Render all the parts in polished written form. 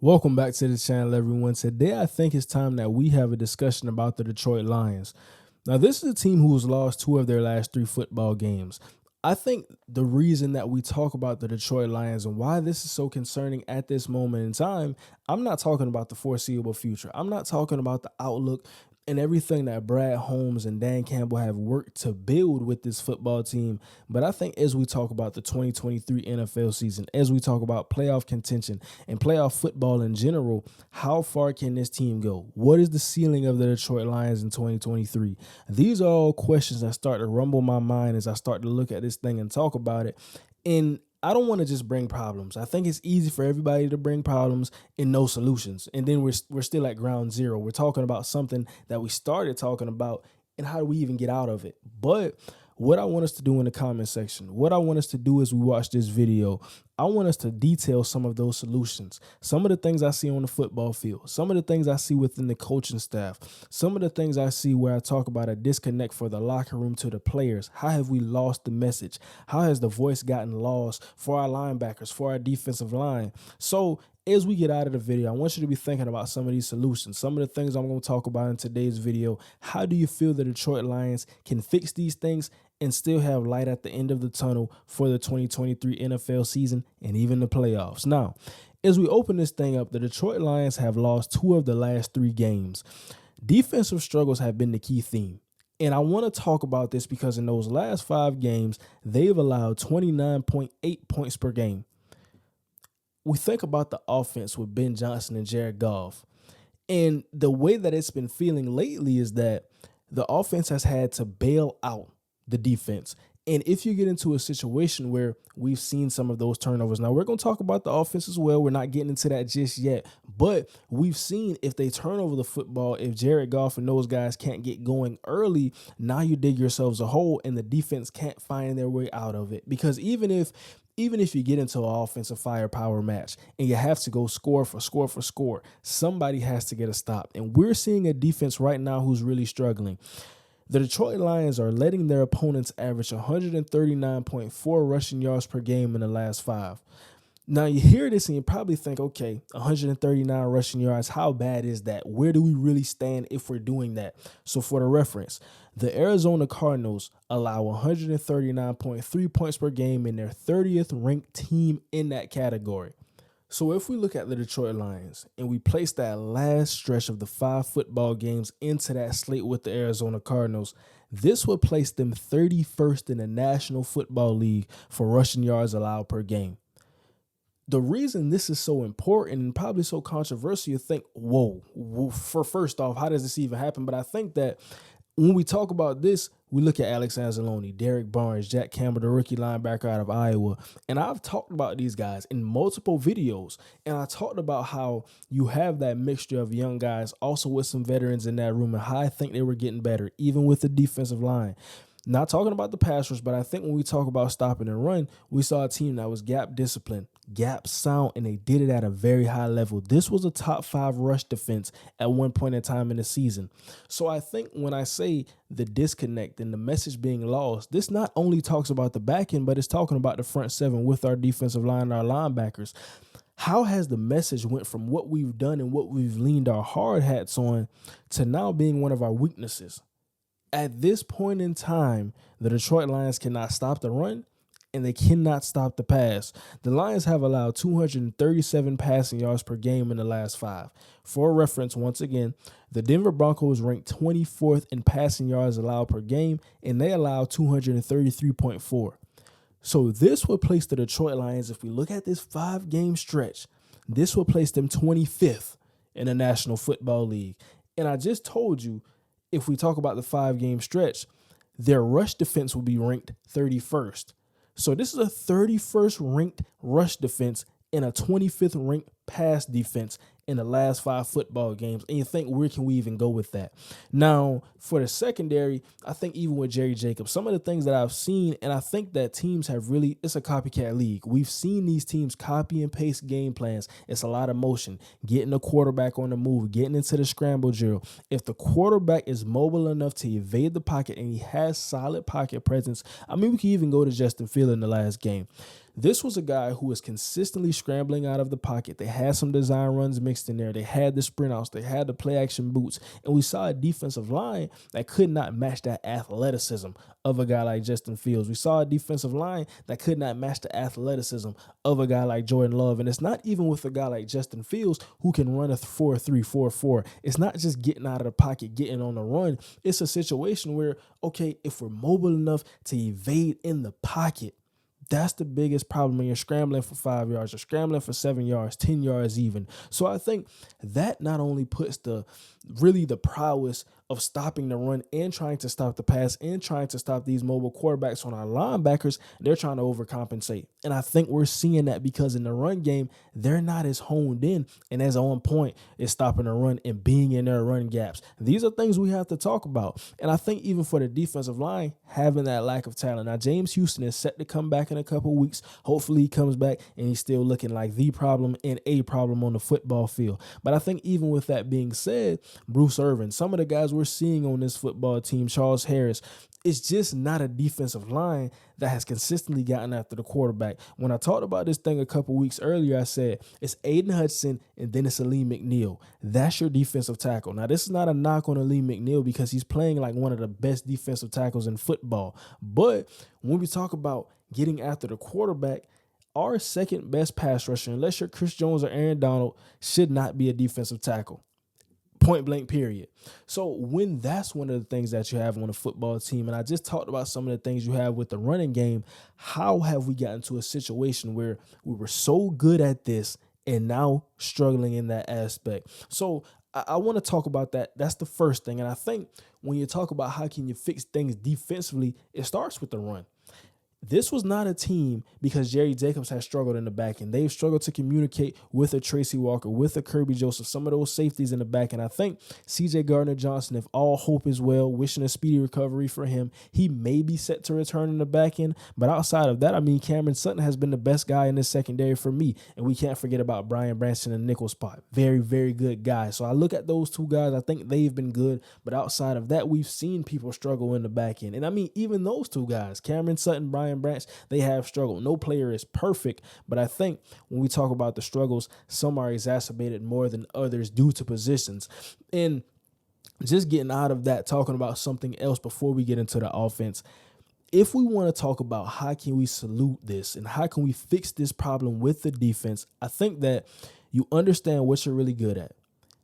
Welcome back to the channel, everyone. Today, I think it's time that we have a discussion about the Detroit Lions. Now, this is a team who has lost two of their last three football games. I think the reason that we talk about the Detroit Lions and why this is so concerning at this moment in time, I'm not talking about the foreseeable future. I'm not talking about the outlook and everything that Brad Holmes and Dan Campbell have worked to build with this football team. But I think as we talk about the 2023 NFL season, as we talk about playoff contention and playoff football in general, how far can this team go? What is the ceiling of the Detroit Lions in 2023? These are all questions that start to rumble my mind as I start to look at this thing and talk about it. And I don't want to just bring problems. I think it's easy for everybody to bring problems and no solutions. And then we're still at ground zero. We're talking about something that we started talking about and how do we even get out of it? But what I want us to do in the comment section, what I want us to do as we watch this video, I want us to detail some of those solutions, some of the things I see on the football field, some of the things I see within the coaching staff, some of the things I see where I talk about a disconnect for the locker room to the players. How have we lost the message? How has the voice gotten lost for our linebackers, for our defensive line? So as we get out of the video, I want you to be thinking about some of these solutions, some of the things I'm going to talk about in today's video. How do you feel the Detroit Lions can fix these things and still have light at the end of the tunnel for the 2023 NFL season and even the playoffs? Now, as we open this thing up, the Detroit Lions have lost two of the last three games. Defensive struggles have been the key theme. And I want to talk about this because in those last 5 games, they've allowed 29.8 points per game. We think about the offense with Ben Johnson and Jared Goff. And the way that it's been feeling lately is that the offense has had to bail out the defense. And if you get into a situation where we've seen some of those turnovers, now we're going to talk about the offense as well. We're not getting into that just yet, but we've seen if they turn over the football, if Jared Goff and those guys can't get going early, now you dig yourselves a hole and the defense can't find their way out of it. Because even if you get into an offensive firepower match and you have to go score for score, somebody has to get a stop. And we're seeing a defense right now who's really struggling. The Detroit Lions are letting their opponents average 139.4 rushing yards per game in the last 5. Now, you hear this and you probably think, okay, 139 rushing yards, how bad is that? Where do we really stand if we're doing that? So for the reference, the Arizona Cardinals allow 139.3 points per game in their 30th ranked team in that category. So if we look at the Detroit Lions and we place that last stretch of the 5 football games into that slate with the Arizona Cardinals, this would place them 31st in the National Football League for rushing yards allowed per game. The reason this is so important and probably so controversial, you think, whoa, for first off, how does this even happen? But I think that when we talk about this, we look at Alex Anzalone, Derek Barnes, Jack Campbell, the rookie linebacker out of Iowa. And I've talked about these guys in multiple videos. And I talked about how you have that mixture of young guys, also with some veterans in that room, and how I think they were getting better, even with the defensive line. Not talking about the pass rush, but I think when we talk about stopping and run, we saw a team that was gap disciplined, gap sound, and they did it at a very high level. This was a top 5 rush defense at one point in time in the season. So I think when I say the disconnect and the message being lost, this not only talks about the back end, but it's talking about the front 7 with our defensive line and our linebackers. How has the message went from what we've done and what we've leaned our hard hats on to now being one of our weaknesses? At this point in time, the Detroit Lions cannot stop the run and they cannot stop the pass. The Lions have allowed 237 passing yards per game in the last 5. For reference, once again, the Denver Broncos ranked 24th in passing yards allowed per game, and they allow 233.4. So this would place the Detroit Lions, if we look at this 5-game stretch, this will place them 25th in the National Football League. And I just told you, if we talk about the 5-game stretch, their rush defense will be ranked 31st. So this is a 31st ranked rush defense and a 25th ranked pass defense in the last 5 football games. And you think, where can we even go with that? Now, for the secondary, I think even with Jerry Jacobs, some of the things that I've seen, and I think that teams have really, it's a copycat league. We've seen these teams copy and paste game plans. It's a lot of motion, getting the quarterback on the move, getting into the scramble drill. If the quarterback is mobile enough to evade the pocket and he has solid pocket presence, I mean, we can even go to Justin Fields in the last game. This was a guy who was consistently scrambling out of the pocket. They had some design runs mixed in there. They had the sprint outs. They had the play action boots. And we saw a defensive line that could not match that athleticism of a guy like Justin Fields. We saw a defensive line that could not match the athleticism of a guy like Jordan Love. And it's not even with a guy like Justin Fields who can run a 4-3, 4-4. It's not just getting out of the pocket, getting on the run. It's a situation where, okay, if we're mobile enough to evade in the pocket, that's the biggest problem when you're scrambling for 5 yards, you're scrambling for 7 yards, 10 yards even. So I think that not only puts the prowess of stopping the run and trying to stop the pass and trying to stop these mobile quarterbacks on our linebackers, they're trying to overcompensate. And I think we're seeing that because in the run game, they're not as honed in and as on point as stopping the run and being in their run gaps. These are things we have to talk about. And I think even for the defensive line, having that lack of talent. Now, James Houston is set to come back in a couple weeks. Hopefully he comes back and he's still looking like the problem and a problem on the football field. But I think even with that being said, Bruce Irvin, some of the guys we're seeing on this football team, Charles Harris, it's just not a defensive line that has consistently gotten after the quarterback. When I talked about this thing a couple weeks earlier, I said it's Aiden Hudson and then it's Aleem McNeil. That's your defensive tackle. Now, this is not a knock on Aleem McNeil because he's playing like one of the best defensive tackles in football. But when we talk about getting after the quarterback, our second best pass rusher, unless you're Chris Jones or Aaron Donald, should not be a defensive tackle. Point blank, period. So when that's one of the things that you have on a football team, and I just talked about some of the things you have with the running game, how have we gotten to a situation where we were so good at this and now struggling in that aspect? So I want to talk about that. That's the first thing. And I think when you talk about how can you fix things defensively, it starts with the run. This was not a team because Jerry Jacobs has struggled in the back end. They've struggled to communicate with a Tracy Walker, with a Kirby Joseph, some of those safeties in the back. And I think C.J. Gardner-Johnson, if all hope is well, wishing a speedy recovery for him, he may be set to return in the back end. But outside of that, I mean, Cameron Sutton has been the best guy in this secondary for me. And we can't forget about Brian Branch in the nickel spot. Very, very good guy. So I look at those two guys. I think they've been good. But outside of that, we've seen people struggle in the back end. And I mean, even those two guys, Cameron Sutton, Brian Branch, they have struggled. No player is perfect, but I think when we talk about the struggles, some are exacerbated more than others due to positions. And just getting out of that, talking about something else before we get into the offense, if we want to talk about how can we salute this and how can we fix this problem with the defense, I think that you understand what you're really good at.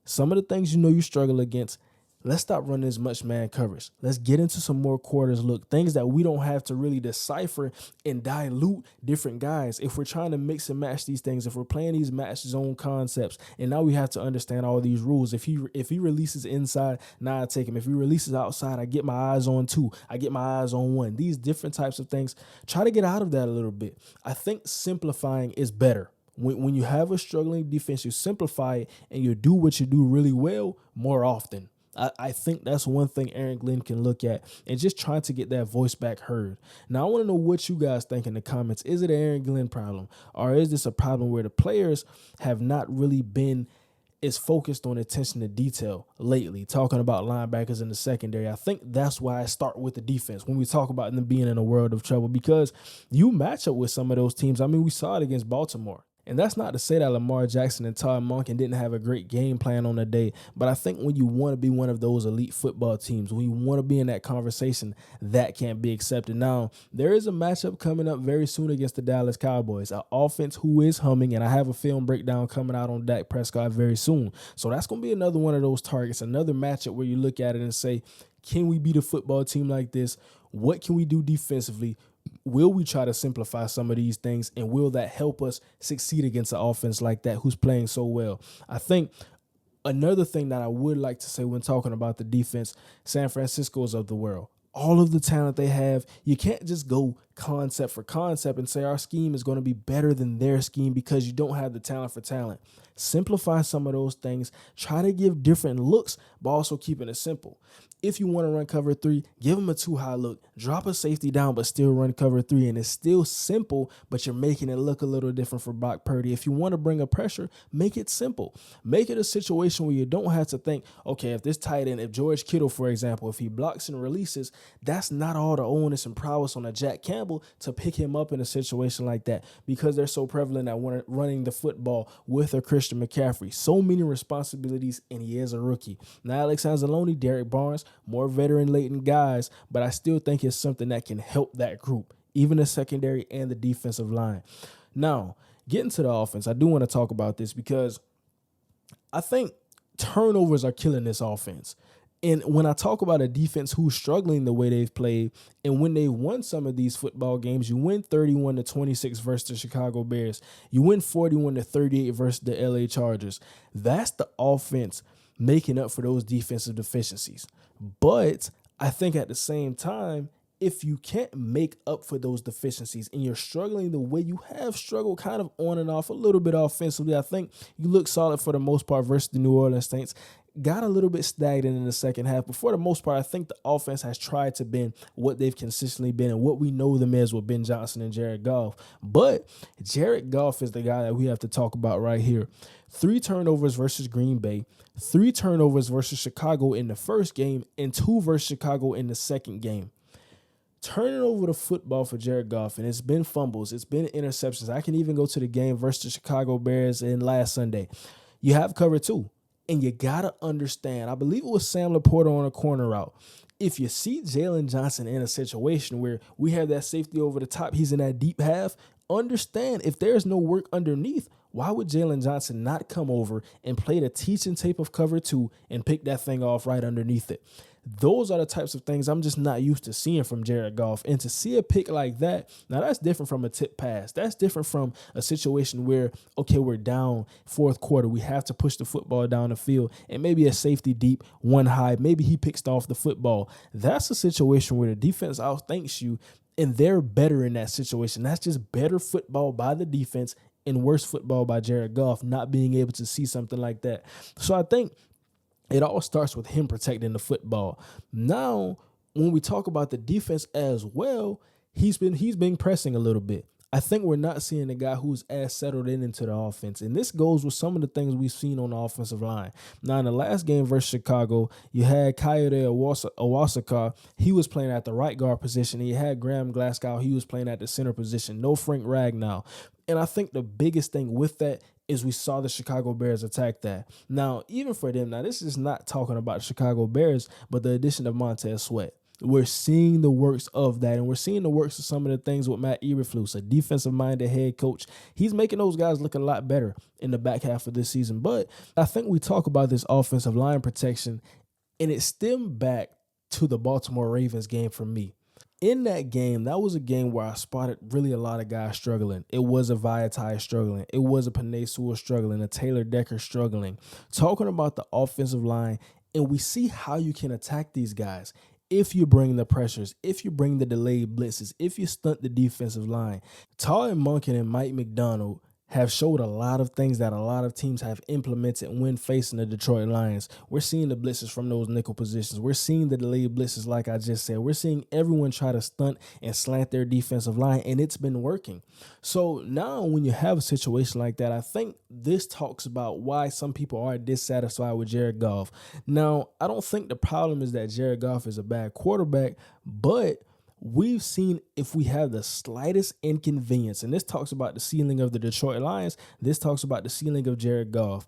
Some of the things you know you struggle against, let's stop running as much man coverage. Let's get into some more quarters look, things that we don't have to really decipher and dilute different guys. If we're trying to mix and match these things, if we're playing these match zone concepts, and now we have to understand all these rules. If he releases inside, now I take him. If he releases outside, I get my eyes on 2. I get my eyes on 1. These different types of things. Try to get out of that a little bit. I think simplifying is better. When you have a struggling defense, you simplify it and you do what you do really well more often. I think that's one thing Aaron Glenn can look at and just trying to get that voice back heard. Now, I want to know what you guys think in the comments. Is it an Aaron Glenn problem, or is this a problem where the players have not really been as focused on attention to detail lately, talking about linebackers in the secondary? I think that's why I start with the defense when we talk about them being in a world of trouble, because you match up with some of those teams. I mean, we saw it against Baltimore. And that's not to say that Lamar Jackson and Todd Monken didn't have a great game plan on the day. But I think when you want to be one of those elite football teams, when you want to be in that conversation, that can't be accepted. Now, there is a matchup coming up very soon against the Dallas Cowboys, an offense who is humming, and I have a film breakdown coming out on Dak Prescott very soon. So that's going to be another one of those targets, another matchup where you look at it and say, can we beat a football team like this? What can we do defensively? Will we try to simplify some of these things, and will that help us succeed against an offense like that who's playing so well? I think another thing that I would like to say when talking about the defense, San Francisco's of the world. All of the talent they have, you can't just go concept for concept and say our scheme is going to be better than their scheme because you don't have the talent for talent. Simplify some of those things. Try to give different looks, but also keeping it simple. If you want to run cover 3, give them a 2-high look. Drop a safety down, but still run cover 3. And it's still simple, but you're making it look a little different for Brock Purdy. If you want to bring a pressure, make it simple. Make it a situation where you don't have to think, okay, if this tight end, if George Kittle, for example, if he blocks and releases, that's not all the onus and prowess on a Jack Campbell. gamble to pick him up in a situation like that because they're so prevalent at running the football with a Christian McCaffrey. So many responsibilities, and he is a rookie. Now, Alex Anzalone, Derek Barnes, more veteran-laden guys, but I still think it's something that can help that group, even the secondary and the defensive line. Now, getting to the offense, I do want to talk about this because I think turnovers are killing this offense. And when I talk about a defense who's struggling the way they've played, and when they won some of these football games, you win 31-26 versus the Chicago Bears. You win 41-38 versus the LA Chargers. That's the offense making up for those defensive deficiencies. But I think at the same time, if you can't make up for those deficiencies and you're struggling the way you have struggled kind of on and off a little bit offensively, I think you look solid for the most part versus the New Orleans Saints. Got a little bit stagnant in the second half, but for the most part, I think the offense has tried to bend what they've consistently been and what we know them as with Ben Johnson and Jared Goff. But Jared Goff is the guy that we have to talk about right here. 3 turnovers versus Green Bay, 3 turnovers versus Chicago in the first game, and 2 versus Chicago in the second game. Turning over the football for Jared Goff, and it's been fumbles, it's been interceptions. I can even go to the game versus the Chicago Bears in last Sunday. You have cover 2, and you got to understand, I believe it was Sam Laporta on a corner route. If you see Jalen Johnson in a situation where we have that safety over the top, he's in that deep half, understand if there's no work underneath, why would Jalen Johnson not come over and play the teaching tape of cover 2 and pick that thing off right underneath it? Those are the types of things I'm just not used to seeing from Jared Goff. And to see a pick like that, now that's different from a tip pass. That's different from a situation where, okay, we're down fourth quarter. We have to push the football down the field and maybe a safety deep, one high. Maybe he picks off the football. That's a situation where the defense outthinks you and they're better in that situation. That's just better football by the defense and worse football by Jared Goff not being able to see something like that. So I think it all starts with him protecting the football. Now, when we talk about the defense as well, he's been pressing a little bit. I think we're not seeing a guy who's as settled into the offense. And this goes with some of the things we've seen on the offensive line. Now, in the last game versus Chicago, you had Coyote Owasaka. He was playing at the right guard position. And you had Graham Glasgow. He was playing at the center position. No Frank Ragnow. And I think the biggest thing with that is we saw the Chicago Bears attack that. Now, even for them, now this is not talking about the Chicago Bears, but the addition of Montez Sweat. We're seeing the works of that, and we're seeing the works of some of the things with Matt Eberflus, a defensive-minded head coach. He's making those guys look a lot better in the back half of this season. But I think we talk about this offensive line protection, and it stemmed back to the Baltimore Ravens game for me. In that game, that was a game where I spotted really a lot of guys struggling. It was a Vaitai struggling. It was a Penei Sewell struggling, a Taylor Decker struggling. Talking about the offensive line, and we see how you can attack these guys. If you bring the pressures, if you bring the delayed blitzes, if you stunt the defensive line. Todd Monken and Mike McDonald have showed a lot of things that a lot of teams have implemented when facing the Detroit Lions. We're seeing the blitzes from those nickel positions. We're seeing the delayed blitzes like I just said. We're seeing everyone try to stunt and slant their defensive line, and it's been working. So now when you have a situation like that, I think this talks about why some people are dissatisfied with Jared Goff. Now, I don't think the problem is that Jared Goff is a bad quarterback, but we've seen if we have the slightest inconvenience, and this talks about the ceiling of the Detroit Lions, this talks about the ceiling of Jared Goff.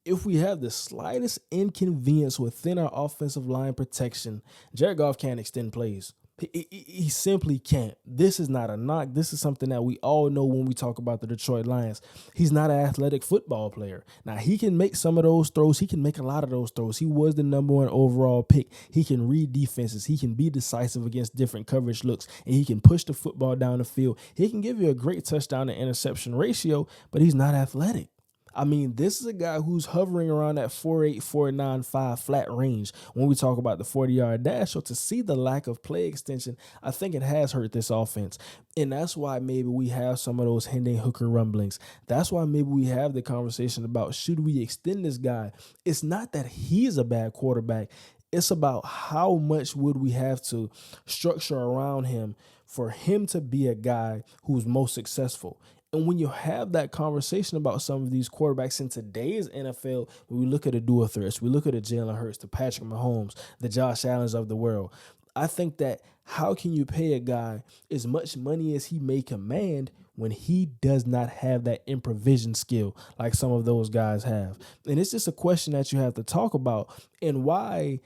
If we have the slightest inconvenience within our offensive line protection, Jared Goff can't extend plays. He simply can't. This is not a knock. This is something that we all know when we talk about the Detroit Lions. He's not an athletic football player. Now, he can make some of those throws. He can make a lot of those throws. He was the #1 overall pick. He can read defenses. He can be decisive against different coverage looks, and he can push the football down the field. He can give you a great touchdown to interception ratio, but he's not athletic. I mean, this is a guy who's hovering around that 4.8, 4.95 flat range when we talk about the 40-yard dash. So to see the lack of play extension, I think it has hurt this offense. And that's why maybe we have some of those Hendon Hooker rumblings. That's why maybe we have the conversation about should we extend this guy? It's not that he's a bad quarterback. It's about how much would we have to structure around him for him to be a guy who's most successful. And when you have that conversation about some of these quarterbacks in today's NFL, when we look at the dual threats, we look at the Jalen Hurts, the Patrick Mahomes, the Josh Allens of the world, I think that how can you pay a guy as much money as he may command when he does not have that improvisation skill like some of those guys have? And it's just a question that you have to talk about, and why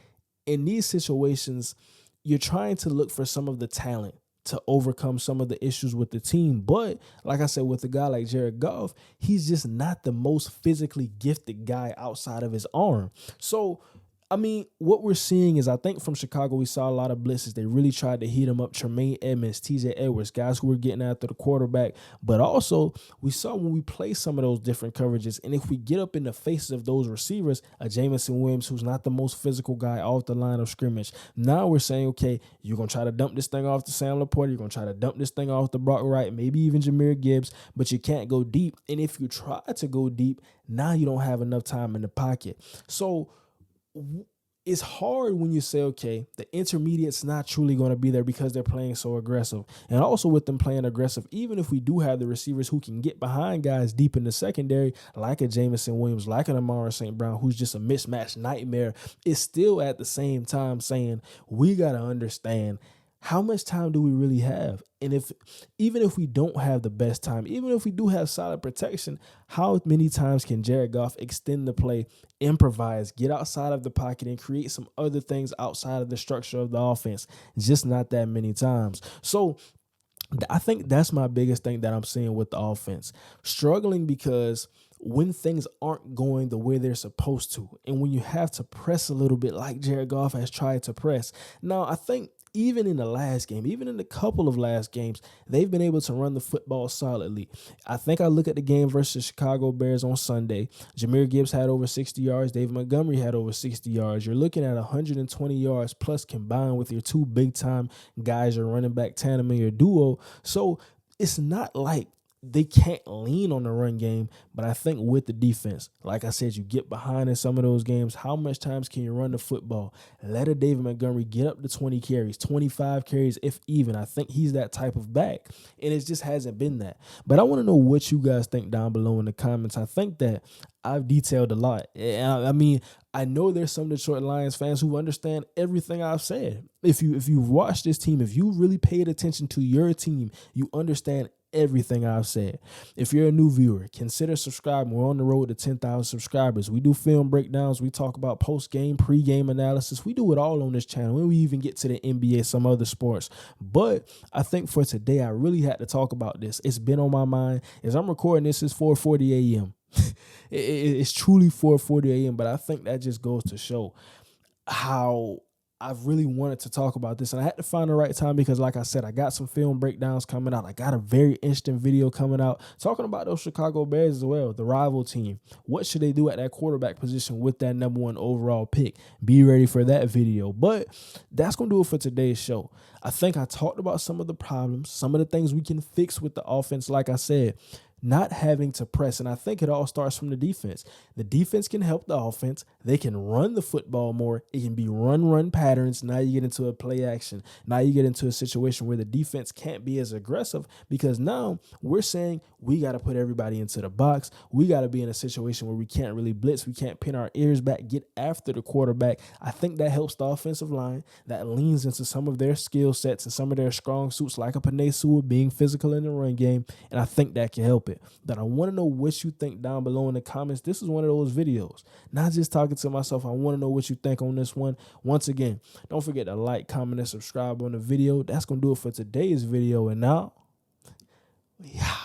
in these situations you're trying to look for some of the talent to overcome some of the issues with the team. But like I said, with a guy like Jared Goff, he's just not the most physically gifted guy outside of his arm. So I mean, what we're seeing is, I think from Chicago, we saw a lot of blitzes. They really tried to heat him up. Tremaine Edmonds, TJ Edwards, guys who were getting after the quarterback. But also, we saw when we play some of those different coverages, and if we get up in the faces of those receivers, a Jamison Williams, who's not the most physical guy off the line of scrimmage, now we're saying, okay, you're going to try to dump this thing off to Sam Laporta. You're going to try to dump this thing off to Brock Wright, maybe even Jahmyr Gibbs, but you can't go deep. And if you try to go deep, now you don't have enough time in the pocket. So it's hard when you say, okay, the intermediate's not truly going to be there because they're playing so aggressive. And also with them playing aggressive, even if we do have the receivers who can get behind guys deep in the secondary, like a Jamison Williams, like an Amara St. Brown, who's just a mismatch nightmare, it's still at the same time saying we got to understand, how much time do we really have? And even if we don't have the best time, even if we do have solid protection, how many times can Jared Goff extend the play, improvise, get outside of the pocket, and create some other things outside of the structure of the offense? Just not that many times. So I think that's my biggest thing that I'm seeing with the offense. Struggling because when things aren't going the way they're supposed to, and when you have to press a little bit like Jared Goff has tried to press. Now, I think even in the last game, even in a couple of last games, they've been able to run the football solidly. I think I look at the game versus the Chicago Bears on Sunday. Jahmyr Gibbs had over 60 yards. David Montgomery had over 60 yards. You're looking at 120 yards plus combined with your two big-time guys, your running back tandem and your duo. So it's not like they can't lean on the run game, but I think with the defense, like I said, you get behind in some of those games. How much times can you run the football? Let a David Montgomery get up to 20 carries, 25 carries, if even. I think he's that type of back, and it just hasn't been that. But I want to know what you guys think down below in the comments. I think that I've detailed a lot. I mean, I know there's some Detroit Lions fans who understand everything I've said. If you've watched this team, if you really paid attention to your team, you understand everything I've said. If you're a new viewer, consider subscribing. We're on the road to 10,000 subscribers. We do film breakdowns. We talk about post-game, pre-game analysis. We do it all on this channel. When we even get to the NBA, some other sports. But I think for today, I really had to talk about this. It's been on my mind. As I'm recording this, it's 4:40 a.m. It's truly 4:40 a.m., but I think that just goes to show how I've really wanted to talk about this, and I had to find the right time because, like I said, I got some film breakdowns coming out. I got a very interesting video coming out talking about those Chicago Bears as well, the rival team. What should they do at that quarterback position with that #1 overall pick? Be ready for that video. But that's going to do it for today's show. I think I talked about some of the problems, some of the things we can fix with the offense, like I said. Not having to press, and I think it all starts from the defense. The defense can help the offense. They can run the football more. It can be run patterns. Now you get into a play action. Now you get into a situation where the defense can't be as aggressive because now we're saying we got to put everybody into the box. We got to be in a situation where we can't really blitz. We can't pin our ears back, get after the quarterback. I think that helps the offensive line. That leans into some of their skill sets and some of their strong suits, like a Penei Sewell being physical in the run game, and I think that can help it. That I want to know what you think down below in the comments. This is one of those videos, not just talking to myself. I want to know what you think on this one. Once again, don't forget to like, comment, and subscribe on the video. That's going to do it for today's video. And now, yeah.